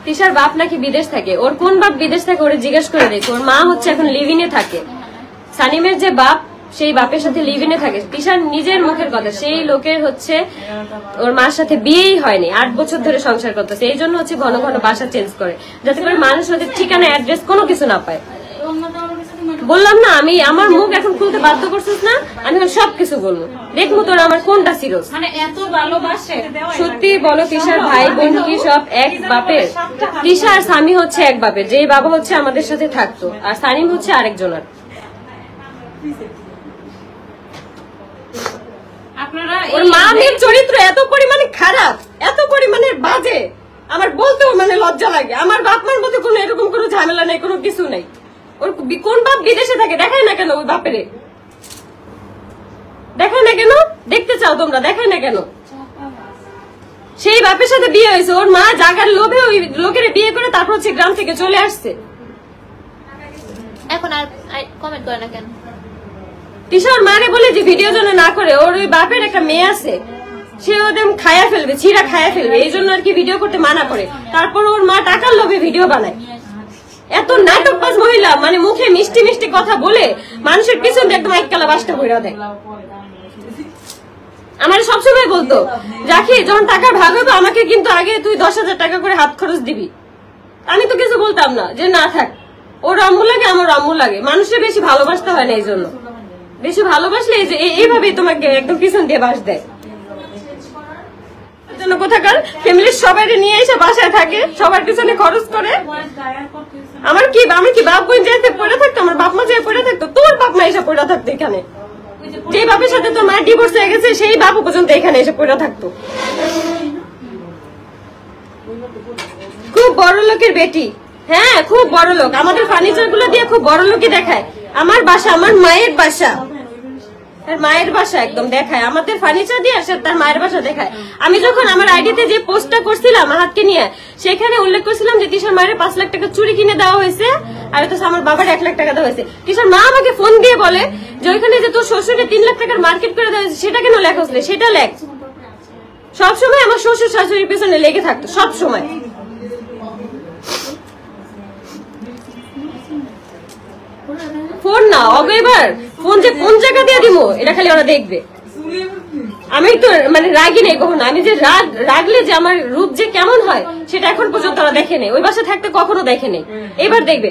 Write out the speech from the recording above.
তিশার বাপ নাকি বিদেশ থাকে, ওর কোন বাপ বিদেশ থাকে ওরা জিজ্ঞেস করে দেখো। ওর মা হচ্ছে এখন লিভিনে থাকে, সানিমের যে বাপ সেই বাপের সাথে লিভিনে থাকে। তিশার নিজের মুখের কথা, সেই লোকের হচ্ছে ওর মার সাথে বিয়েই হয়নি, 8 বছর ধরে সংসার করতেছে। এই জন্য হচ্ছে ঘন ঘন বাসা চেঞ্জ করে, যাতে করে মানুষ ওদের ঠিকানা অ্যাড্রেস কোনো কিছু না পায়। বললাম না, আমি আমার মুখ এখন খুলতে বাধ্য করছিস না, আমি সবকিছু বলবো, দেখবো তোর আমার কোনটা সিরিয়াস। মানে এত ভালোবাসে। সত্যি বলো, তিশার ভাই বোন কি সব এক বাপের? তিশা আর সামি হচ্ছে এক বাপের, যে বাবা হচ্ছে আমাদের সাথে থাকতো, আর সানিম হচ্ছে আরেকজনের। ওর মা মেয়ের চরিত্র এত পরিমাণে খারাপ, এত পরিমাণে বাজে, আমার বলতেও মানে লজ্জা লাগে। আমার বাপ মার মধ্যে কোনো এরকম কোনো ঝামেলা নেই, কোনো কিছু নেই। ওর কোন বাপ বিদেশে থাকে দেখায় না কেন? ওই বাপেরে দেখায় না কেন? দেখতে চাও তোমরা, দেখায় না কেন? সেই বাপের সাথে বিয়ে হয়েছে, ওর মা জাগার লোভে ওই লোকের বিয়ে করে তারপর হচ্ছে গ্রাম থেকে চলে আসছে। এখন আর কমেন্ট করে না কেন? তিশার মারে বলে যে ভিডিও যেন না করে, ওর ওই বাপের একটা মেয়ে আছে, সে ওদের খায়া ফেলবে, ছিঁড়া খায়া ফেলবে, এই জন্য আর কি ভিডিও করতে মানা করে। তারপর ওর মা টাকার লোভে ভিডিও বানায়। এত নাটকবাজ মহিলা, মানে মুখে মিষ্টি মিষ্টি কথা বলে মানুষের পিছন দিয়ে একদম এককালা বাসটা ভরা দেয়। আমার সবসময় বলতো, রাখি যখন টাকা ভাগ হবে আমাকে কিন্তু আগে তুই 10,000 টাকা করে হাত খরচ দিবি। আমি তো কিছু বলতাম না, যে না থাক, ওর আম্মু লাগে আমার আম্মু লাগে, মানুষের বেশি ভালোবাসতে হয় না। এই জন্য বেশি ভালোবাসলে এইভাবেই তোমাকে একদম পিছন দিয়ে বাস দেয়। কোথাকার ফ্যামিলির সবাই নিয়ে এসে বাসায় থাকে, সবার পিছনে খরচ করে। আমি কি বাপ বোন যেতে পড়ে থাকতো, আমার বাপ মা যেয়ে পড়ে থাকতো? তোর বাপ মা এসে পড়ে থাকতো এখানে, যে বাপের সাথে তোর মায়ের ডিভোর্স হয়ে গেছে সেই বাপু পর্যন্ত এখানে এসে পড়ে থাকতো। খুব বড় লোকের বেটি, হ্যাঁ খুব বড় লোক, আমাদের ফার্নিচার গুলো দিয়ে খুব বড় লোকই দেখায়। আমার বাসা, আমার মায়ের বাসা, তার মায়ের বাসা একদম দেখায়, আমাদের ফার্নিচার দিয়ে আসে তার মায়ের বাসা দেখায়। আমি যখন আমার আইডিতে যে পোস্টটা করছিলাম হাতকে নিয়ে, সেখানে উল্লেখ করছিলাম যে তিশার মায়ের 5 লাখ টাকা চুরি কিনে দেওয়া হয়েছে, আর তো আমার বাবার 1 লাখ টাকা দেওয়া হয়েছে। তিশার মা আমাকে ফোন দিয়ে বলে যে ওইখানে যে তোর শ্বশুরকে 3 লাখ টাকার মার্কেট করে দেওয়া হয়েছে, সেটা কেন লেখা হচ্ছে? সেটা লেখ। সবসময় আমার শ্বশুর শাশুড়ির পেছনে লেগে থাকতো, সব সময়। ফোন না অগেবার, ফোন যে কোন জায়গা দিয়ে দিব এটা খালি ওরা দেখবে। আমি তো মানে রাগি নেই কখনো, আমি যে রাগলে যে আমার রূপ যে কেমন হয় সেটা এখন পর্যন্ত ওরা দেখে নেই, ওই বাসা থাকতে কখনো দেখে নেই, এবার দেখবে।